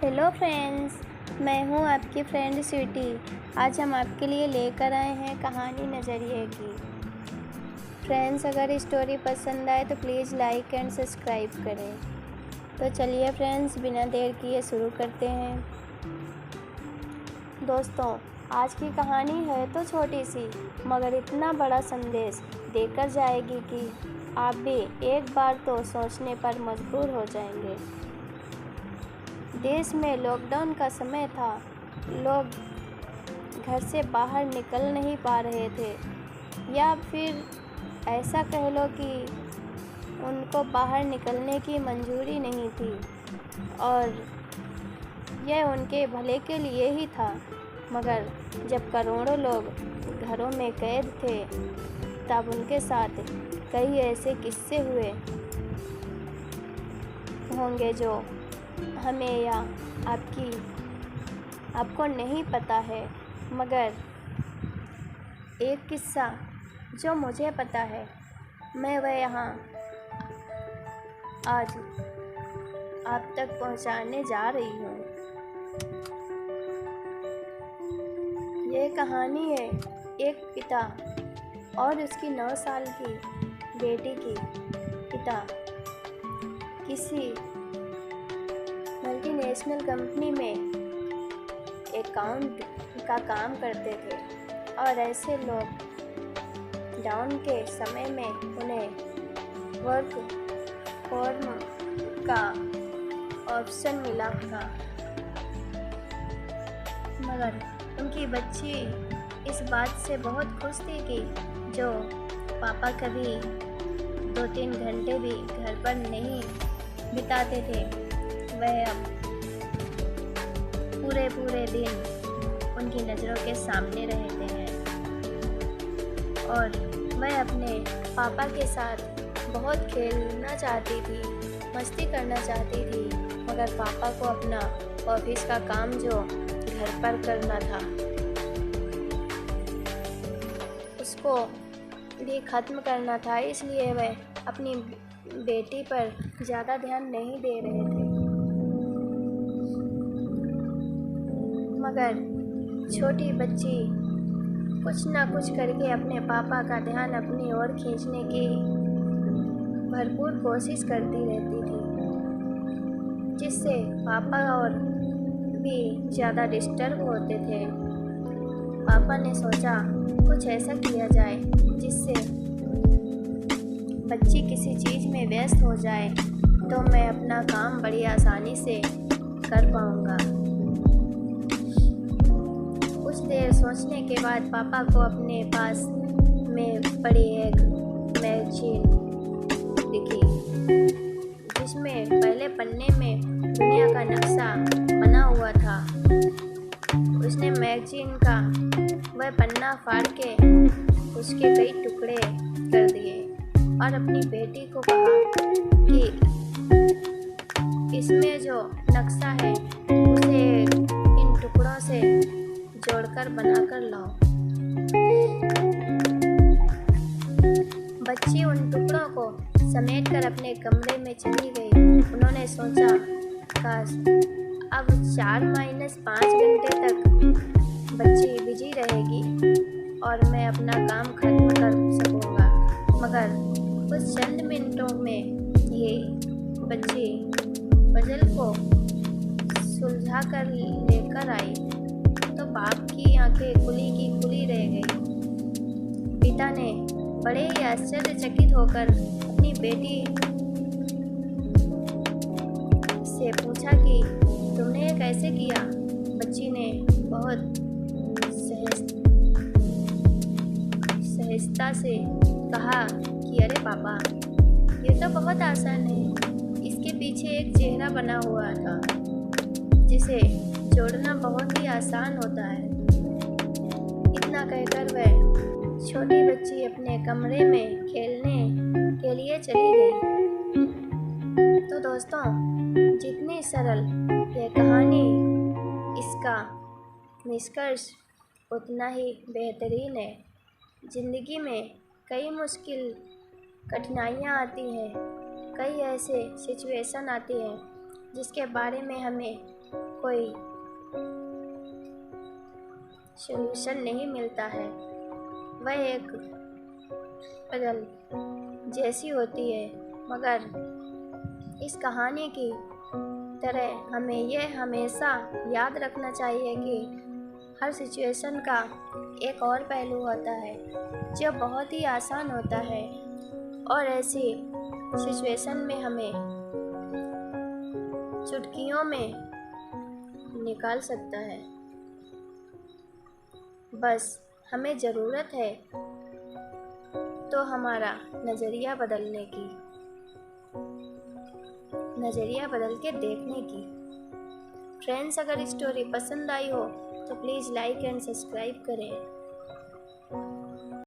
Hello friends, मैं हूं आपकी फ्रेंड स्वीटी। आज हम आपके लिए लेकर आए हैं कहानी नज़रिए की। फ्रेंड्स, अगर स्टोरी पसंद आए तो प्लीज़ लाइक एंड सब्सक्राइब करें। तो चलिए फ्रेंड्स, बिना देर किए शुरू करते हैं। दोस्तों, आज की कहानी है तो छोटी सी, मगर इतना बड़ा संदेश देकर जाएगी कि आप भी एक बार तो सोचने पर मजबूर हो जाएंगे। देश में लॉकडाउन का समय था। लोग घर से बाहर निकल नहीं पा रहे थे, या फिर ऐसा कह लो कि उनको बाहर निकलने की मंजूरी नहीं थी, और यह उनके भले के लिए ही था। मगर जब करोड़ों लोग घरों में कैद थे, तब उनके साथ कई ऐसे किस्से हुए होंगे जो हमें या आपको नहीं पता है। मगर एक किस्सा जो मुझे पता है, मैं वह यहाँ आज आप तक पहुँचाने जा रही हूँ। ये कहानी है एक पिता और उसकी 9 साल की बेटी की। पिता किसी मल्टीनेशनल कंपनी में अकाउंट का काम करते थे, और ऐसे लॉकडाउन के समय में उन्हें वर्क फ्रॉम का ऑप्शन मिला था। मगर उनकी बच्ची इस बात से बहुत खुश थी कि जो पापा कभी 2-3 घंटे भी घर पर नहीं बिताते थे, वह अब पूरे दिन उनकी नज़रों के सामने रहते हैं। और वह अपने पापा के साथ बहुत खेलना चाहती थी, मस्ती करना चाहती थी, मगर पापा को अपना ऑफिस का काम जो घर पर करना था, उसको भी ख़त्म करना था। इसलिए वह अपनी बेटी पर ज़्यादा ध्यान नहीं दे रहे थे। मगर छोटी बच्ची कुछ ना कुछ करके अपने पापा का ध्यान अपनी ओर खींचने की भरपूर कोशिश करती रहती थी, जिससे पापा और भी ज़्यादा डिस्टर्ब होते थे। पापा ने सोचा कुछ ऐसा किया जाए जिससे बच्ची किसी चीज़ में व्यस्त हो जाए, तो मैं अपना काम बड़ी आसानी से कर पाऊँगा। कुछ देर सोचने के बाद पापा को अपने पास में पड़ी एक मैगज़ीन दिखी, जिसमें पहले पन्ने में दुनिया का नक्शा बना हुआ था। उसने मैगज़ीन का वह पन्ना फाड़ के उसके कई टुकड़े कर दिए और अपनी बेटी को कहा कि इसमें जो नक्शा है उसे इन टुकड़ों से जोड़कर बनाकर लाओ। बच्ची उन टुकड़ों को समेटकर अपने कमरे में चली गई। उन्होंने सोचा, काश अब 4-5 घंटे तक बच्ची बिजी रहेगी और मैं अपना काम खत्म कर सकूँगा। मगर कुछ चंद मिनटों में ये बच्ची पजल को सुलझा कर लेकर आई, तो बाप की आंखें खुली की खुली रह गई। पिता ने बड़े ही आश्चर्यचकित होकर अपनी बेटी से पूछा कि तुमने ये कैसे किया। बच्ची ने बहुत सहजता से कहा कि अरे पापा, ये तो बहुत आसान है। इसके पीछे एक चेहरा बना हुआ था, जिसे जोड़ना बहुत ही आसान होता है। इतना कहकर वह छोटी बच्ची अपने कमरे में खेलने के लिए चली गई। तो दोस्तों, जितनी सरल यह कहानी, इसका निष्कर्ष उतना ही बेहतरीन है। ज़िंदगी में कई मुश्किल कठिनाइयाँ आती हैं, कई ऐसे सिचुएशन आती हैं जिसके बारे में हमें कोई सॉल्यूशन नहीं मिलता है। वह एक पजल जैसी होती है, मगर इस कहानी की तरह हमें यह हमेशा याद रखना चाहिए कि हर सिचुएशन का एक और पहलू होता है जो बहुत ही आसान होता है और ऐसी सिचुएशन में हमें चुटकियों में निकाल सकता है। बस हमें ज़रूरत है तो हमारा नज़रिया बदलने की, नज़रिया बदल के देखने की। फ्रेंड्स, अगर स्टोरी पसंद आई हो तो प्लीज़ लाइक एंड सब्सक्राइब करें।